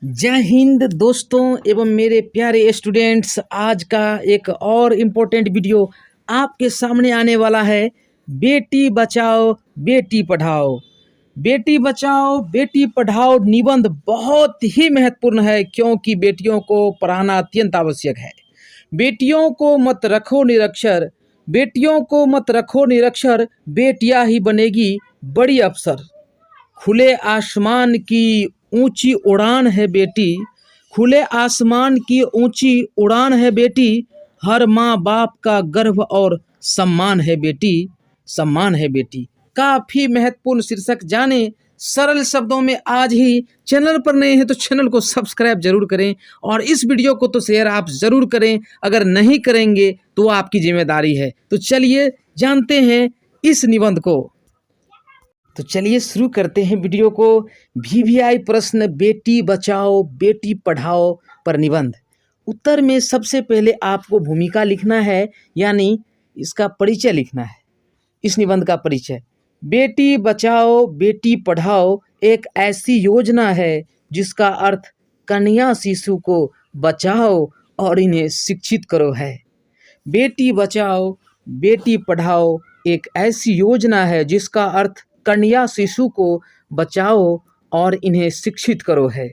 जय हिंद दोस्तों एवं मेरे प्यारे स्टूडेंट्स। आज का एक और इम्पोर्टेंट वीडियो आपके सामने आने वाला है। बेटी बचाओ बेटी पढ़ाओ। बेटी बचाओ बेटी पढ़ाओ निबंध बहुत ही महत्वपूर्ण है, क्योंकि बेटियों को पढ़ाना अत्यंत आवश्यक है। बेटियों को मत रखो निरक्षर, बेटियों को मत रखो निरक्षर, बेटियां ही बनेगी बड़ी अफसर। खुले आसमान की ऊंची उड़ान है बेटी, खुले आसमान की ऊंची उड़ान है बेटी, हर माँ बाप का गर्व और सम्मान है बेटी, सम्मान है बेटी। काफ़ी महत्वपूर्ण शीर्षक जाने सरल शब्दों में आज ही। चैनल पर नए हैं तो चैनल को सब्सक्राइब जरूर करें और इस वीडियो को तो शेयर आप ज़रूर करें। अगर नहीं करेंगे तो आपकी जिम्मेदारी है। तो चलिए जानते हैं इस निबंध को। तो चलिए शुरू करते हैं वीडियो को। VVI प्रश्न बेटी बचाओ बेटी पढ़ाओ पर निबंध। उत्तर में सबसे पहले आपको भूमिका लिखना है, यानी इसका परिचय लिखना है। इस निबंध का परिचय: बेटी बचाओ बेटी पढ़ाओ एक ऐसी योजना है जिसका अर्थ कन्या शिशु को बचाओ और इन्हें शिक्षित करो है। बेटी बचाओ बेटी पढ़ाओ एक ऐसी योजना है जिसका अर्थ कन्या शिशु को बचाओ और इन्हें शिक्षित करो है।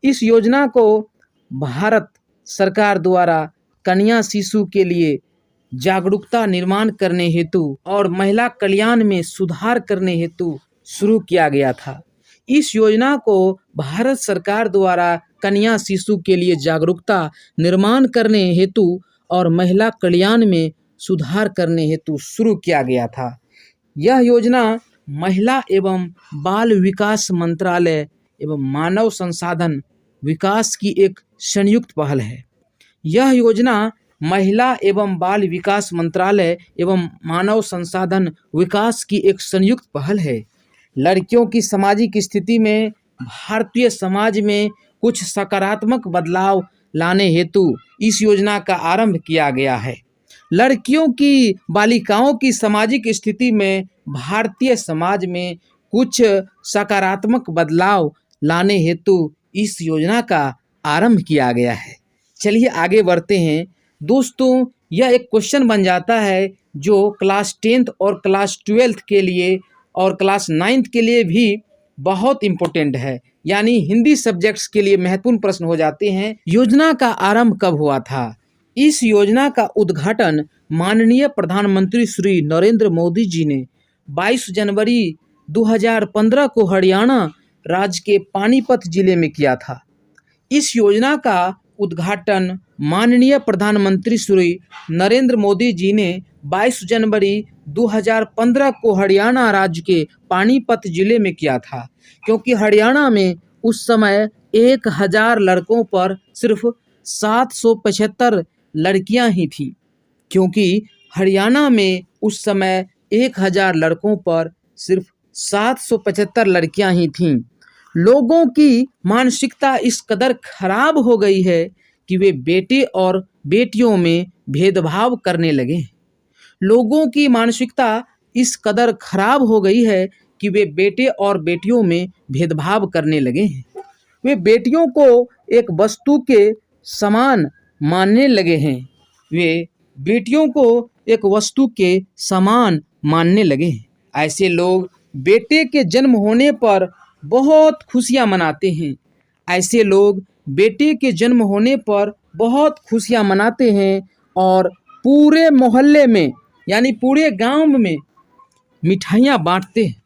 इस योजना को भारत सरकार द्वारा कन्या शिशु के लिए जागरूकता निर्माण हेतु हेतु और महिला कल्याण में सुधार करने हेतु शुरू किया गया था। इस योजना को भारत सरकार द्वारा कन्या शिशु के लिए जागरूकता निर्माण करने हेतु और महिला कल्याण में सुधार करने हेतु शुरू किया गया था। यह योजना महिला एवं बाल विकास मंत्रालय एवं मानव संसाधन विकास की एक संयुक्त पहल है। यह योजना महिला एवं बाल विकास मंत्रालय एवं मानव संसाधन विकास की एक संयुक्त पहल है। लड़कियों की सामाजिक स्थिति में भारतीय समाज में कुछ सकारात्मक बदलाव लाने हेतु इस योजना का आरंभ किया गया है। लड़कियों की बालिकाओं की सामाजिक स्थिति में भारतीय समाज में कुछ सकारात्मक बदलाव लाने हेतु इस योजना का आरंभ किया गया है। चलिए आगे बढ़ते हैं दोस्तों। यह एक क्वेश्चन बन जाता है जो क्लास 10th और क्लास 12th के लिए और क्लास 9th के लिए भी बहुत इम्पोर्टेंट है, यानी हिंदी सब्जेक्ट्स के लिए महत्वपूर्ण प्रश्न हो जाते हैं। योजना का आरंभ कब हुआ था? इस योजना का उद्घाटन माननीय प्रधानमंत्री श्री नरेंद्र मोदी जी ने 22 जनवरी 2015 को हरियाणा राज्य के पानीपत जिले में किया था। इस योजना का उद्घाटन माननीय प्रधानमंत्री श्री नरेंद्र मोदी जी ने 22 जनवरी 2015 को हरियाणा राज्य के पानीपत जिले में किया था, क्योंकि हरियाणा में उस समय 1000 लड़कों पर सिर्फ 775 लड़कियां ही थीं। क्योंकि हरियाणा में उस समय 1000 लड़कों पर सिर्फ 775 लड़कियां ही थीं। लोगों की मानसिकता इस कदर खराब हो गई है कि वे बेटे और बेटियों में भेदभाव करने लगे। लोगों की मानसिकता इस कदर खराब हो गई है कि वे बेटे और बेटियों में भेदभाव करने लगे हैं। वे बेटियों को एक वस्तु के समान मानने लगे हैं। वे बेटियों को एक वस्तु के समान मानने लगे हैं। ऐसे लोग बेटे के जन्म होने पर बहुत खुशियां मनाते हैं। ऐसे लोग बेटे के जन्म होने पर बहुत खुशियां मनाते हैं और पूरे मोहल्ले में यानी पूरे गांव में मिठाइयां बांटते हैं।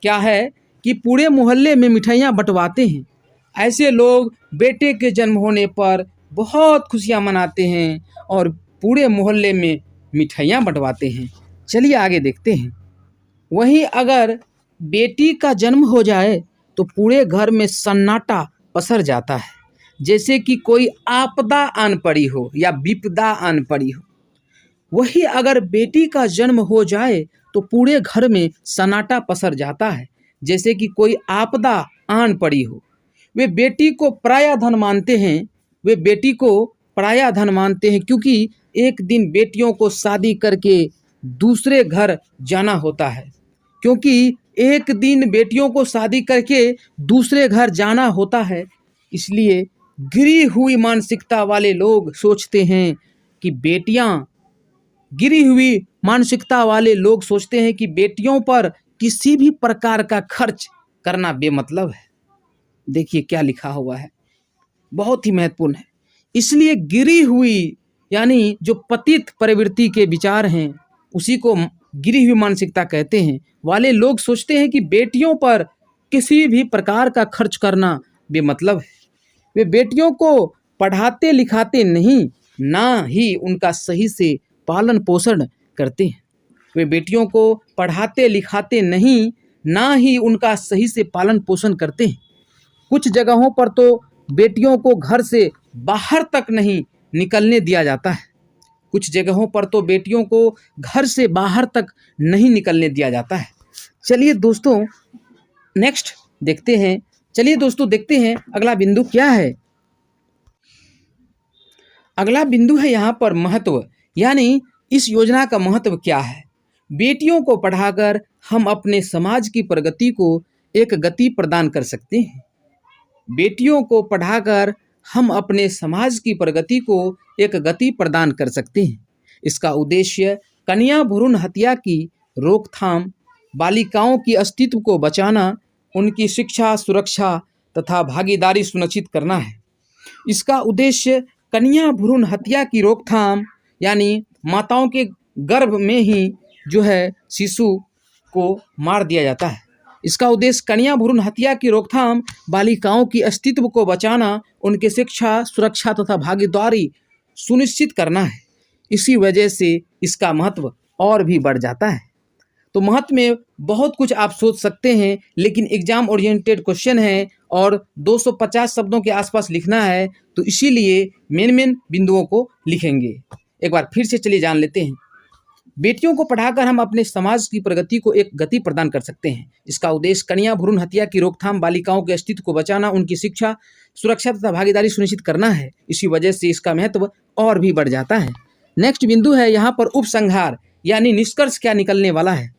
क्या है कि पूरे मोहल्ले में मिठाइयां बंटवाते हैं। ऐसे लोग बेटे के जन्म होने पर बहुत खुशियां मनाते हैं और पूरे मोहल्ले में मिठाइयां बंटवाते हैं। चलिए आगे देखते हैं। वहीं अगर बेटी का जन्म हो जाए तो पूरे घर में सन्नाटा पसर जाता है, जैसे कि कोई आपदा आन पड़ी हो या विपदा आन पड़ी हो। वही अगर बेटी का जन्म हो जाए तो पूरे घर में सन्नाटा पसर जाता है, जैसे कि कोई आपदा आन पड़ी हो। वे बेटी को पराया धन मानते हैं। वे बेटी को पराया धन मानते हैं, क्योंकि एक दिन बेटियों को शादी करके दूसरे घर जाना होता है। क्योंकि एक दिन बेटियों को शादी करके दूसरे घर जाना होता है, इसलिए गिरी हुई मानसिकता वाले लोग सोचते हैं कि बेटियों पर किसी भी प्रकार का खर्च करना बेमतलब है। देखिए क्या लिखा हुआ है, बहुत ही महत्वपूर्ण है। इसलिए गिरी हुई यानी जो पतित प्रवृत्ति के विचार हैं, उसी को गिरी हुई मानसिकता कहते हैं, वाले लोग सोचते हैं कि बेटियों पर किसी भी प्रकार का खर्च करना बेमतलब है। वे बेटियों को पढ़ाते लिखाते नहीं, ना ही उनका सही से पालन पोषण करते हैं। वे बेटियों को पढ़ाते लिखाते नहीं, ना ही उनका सही से पालन पोषण करते हैं। कुछ जगहों पर तो बेटियों को घर से बाहर तक नहीं निकलने दिया जाता है। चलिए दोस्तों देखते हैं अगला बिंदु क्या है। अगला बिंदु है यहाँ पर महत्व, यानी इस योजना का महत्व क्या है। बेटियों को पढ़ाकर हम अपने समाज की प्रगति को एक गति प्रदान कर सकते हैं। बेटियों को पढ़ाकर हम अपने समाज की प्रगति को एक गति प्रदान कर सकते हैं। इसका उद्देश्य कन्या भ्रूण हत्या की रोकथाम, बालिकाओं की अस्तित्व को बचाना, उनकी शिक्षा, सुरक्षा तथा भागीदारी सुनिश्चित करना है। इसका उद्देश्य कन्या भ्रूण हत्या की रोकथाम, यानी माताओं के गर्भ में ही जो है शिशु को मार दिया जाता है। इसका उद्देश्य कन्या भ्रूण हत्या की रोकथाम, बालिकाओं की अस्तित्व को बचाना, उनके शिक्षा, सुरक्षा तथा भागीदारी सुनिश्चित करना है। इसी वजह से इसका महत्व और भी बढ़ जाता है। तो महत्व में बहुत कुछ आप सोच सकते हैं, लेकिन एग्जाम ओरिएंटेड क्वेश्चन है और 250 शब्दों के आसपास लिखना है, तो इसीलिए मेन बिंदुओं को लिखेंगे। एक बार फिर से चलिए जान लेते हैं। बेटियों को पढ़ाकर हम अपने समाज की प्रगति को एक गति प्रदान कर सकते हैं। इसका उद्देश्य कन्या भ्रूण हत्या की रोकथाम, बालिकाओं के अस्तित्व को बचाना, उनकी शिक्षा, सुरक्षा तथा भागीदारी सुनिश्चित करना है। इसी वजह से इसका महत्व और भी बढ़ जाता है। नेक्स्ट बिंदु है यहाँ पर उपसंहार, यानी निष्कर्ष क्या निकलने वाला है।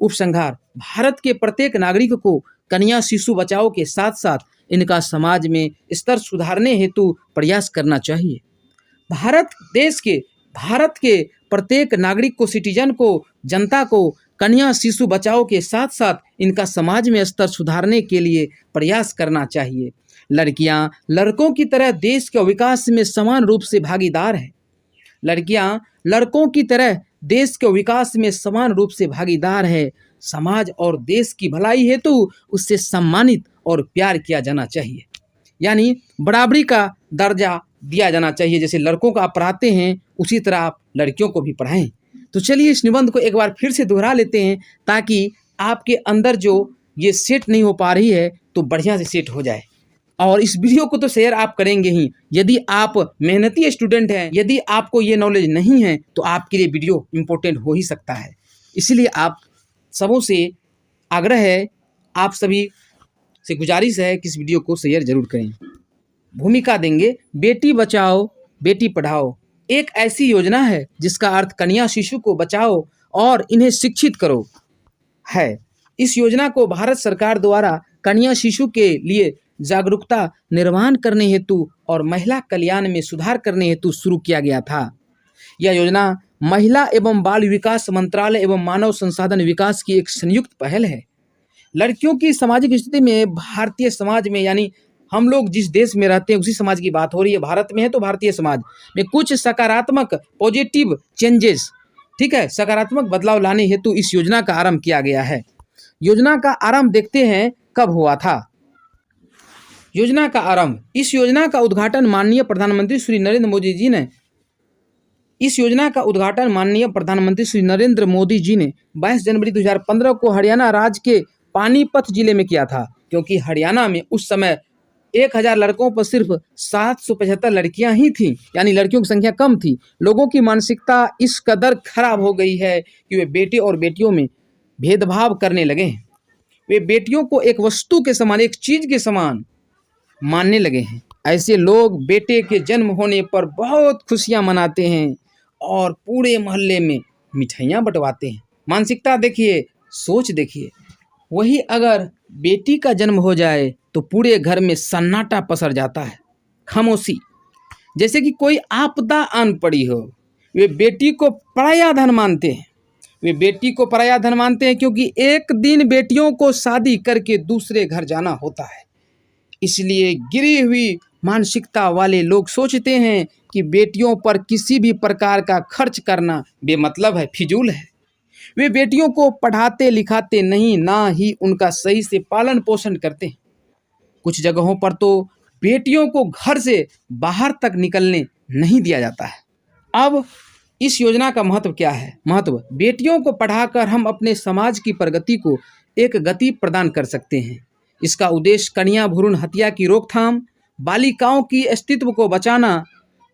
उपसंहार, भारत के प्रत्येक नागरिक को कन्या शिशु बचाओ के साथ साथ इनका समाज में स्तर सुधारने हेतु प्रयास करना चाहिए। भारत के प्रत्येक नागरिक को, सिटीजन को, जनता को कन्या शिशु बचाओ के साथ साथ इनका समाज में स्तर सुधारने के लिए प्रयास करना चाहिए। लड़कियां लड़कों की तरह देश के विकास में समान रूप से भागीदार हैं। लड़कियां लड़कों की तरह देश के विकास में समान रूप से भागीदार है। समाज और देश की भलाई हेतु उससे सम्मानित और प्यार किया जाना चाहिए, यानी बराबरी का दर्जा दिया जाना चाहिए। जैसे लड़कों को आप पढ़ाते हैं, उसी तरह आप लड़कियों को भी पढ़ाएं। तो चलिए इस निबंध को एक बार फिर से दोहरा लेते हैं, ताकि आपके अंदर जो ये सेट नहीं हो पा रही है तो बढ़िया से सेट हो जाए। और इस वीडियो को तो शेयर आप करेंगे ही। यदि आप मेहनती स्टूडेंट हैं, यदि आपको ये नॉलेज नहीं है, तो आपके लिए वीडियो इम्पोर्टेंट हो ही सकता है। इसलिए आप सबों से आग्रह है, आप सभी से गुजारिश है कि इस वीडियो को शेयर जरूर करें। भूमिका देंगे, बेटी बचाओ बेटी पढ़ाओ एक ऐसी योजना है जिसका अर्थ कन्या शिशु को बचाओ और इन्हें शिक्षित करो है। इस योजना को भारत सरकार द्वारा कन्या शिशु के लिए जागरूकता निर्माण करने हेतु और महिला कल्याण में सुधार करने हेतु शुरू किया गया था। यह योजना महिला एवं बाल विकास मंत्रालय एवं मानव संसाधन विकास की एक संयुक्त पहल है। लड़कियों की सामाजिक स्थिति में भारतीय समाज में, यानी हम लोग जिस देश में रहते हैं उसी समाज की बात हो रही है। भारत में है तो भारतीय समाज में कुछ सकारात्मक पॉजिटिव चेंजेस, ठीक है, सकारात्मक बदलाव लाने हेतु इस योजना का आरंभ किया गया है। योजना का आरंभ देखते हैं कब हुआ था। योजना का आरंभ, इस योजना का उद्घाटन माननीय प्रधानमंत्री श्री नरेंद्र मोदी जी ने 22 जनवरी 2015 को हरियाणा राज्य के पानीपत जिले में किया था। क्योंकि हरियाणा में उस समय 1000 लड़कों पर सिर्फ 775 लड़कियां ही थीं, यानी लड़कियों की संख्या कम थी। लोगों की मानसिकता इस कदर खराब हो गई है कि वे बेटे और बेटियों में भेदभाव करने लगे हैं। वे बेटियों को एक वस्तु के समान, एक चीज के समान मानने लगे हैं। ऐसे लोग बेटे के जन्म होने पर बहुत खुशियां मनाते हैं और पूरे मोहल्ले में मिठाइयां बंटवाते हैं। मानसिकता देखिए, सोच देखिए। वही अगर बेटी का जन्म हो जाए तो पूरे घर में सन्नाटा पसर जाता है, खामोशी। जैसे कि कोई आपदा आन पड़ी हो। वे बेटी को पराया धन मानते हैं। वे बेटी को पराया धन मानते हैं क्योंकि एक दिन बेटियों को शादी करके दूसरे घर जाना होता है। इसलिए गिरी हुई मानसिकता वाले लोग सोचते हैं कि बेटियों पर किसी भी प्रकार का खर्च करना बेमतलब है, फिजूल है। वे बेटियों को पढ़ाते लिखाते नहीं, ना ही उनका सही से पालन पोषण करते हैं। कुछ जगहों पर तो बेटियों को घर से बाहर तक निकलने नहीं दिया जाता है। अब इस योजना का महत्व क्या है? महत्व, बेटियों को पढ़ाकर हम अपने समाज की प्रगति को एक गति प्रदान कर सकते हैं। इसका उद्देश्य कन्या भ्रूण हत्या की रोकथाम, बालिकाओं की अस्तित्व को बचाना,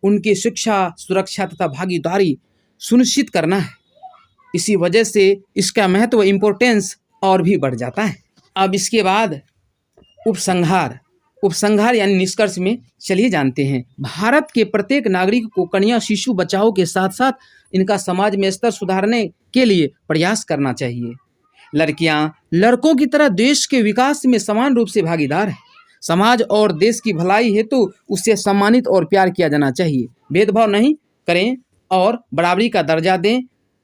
उनकी शिक्षा, सुरक्षा तथा भागीदारी सुनिश्चित करना है। इसी वजह से इसका महत्व, इम्पोर्टेंस और भी बढ़ जाता है। अब इसके बाद उपसंहार यानी निष्कर्ष में चलिए जानते हैं। भारत के प्रत्येक नागरिक को कन्या शिशु बचाओ के साथ साथ इनका समाज में स्तर सुधारने के लिए प्रयास करना चाहिए। लड़कियां लड़कों की तरह देश के विकास में समान रूप से भागीदार है। समाज और देश की भलाई हेतु उससे सम्मानित और प्यार किया जाना चाहिए। भेदभाव नहीं करें और बराबरी का दर्जा दें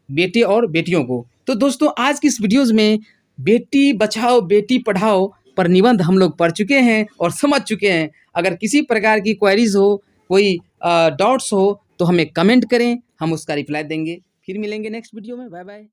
बेटे और बेटियों को। तो दोस्तों, आज की इस वीडियोज़ में बेटी बचाओ बेटी पढ़ाओ पर निबंध हम लोग पढ़ चुके हैं और समझ चुके हैं। अगर किसी प्रकार की क्वेरीज हो, कोई डाउट्स हो तो हमें कमेंट करें, हम उसका रिप्लाई देंगे। फिर मिलेंगे नेक्स्ट वीडियो में। Bye bye.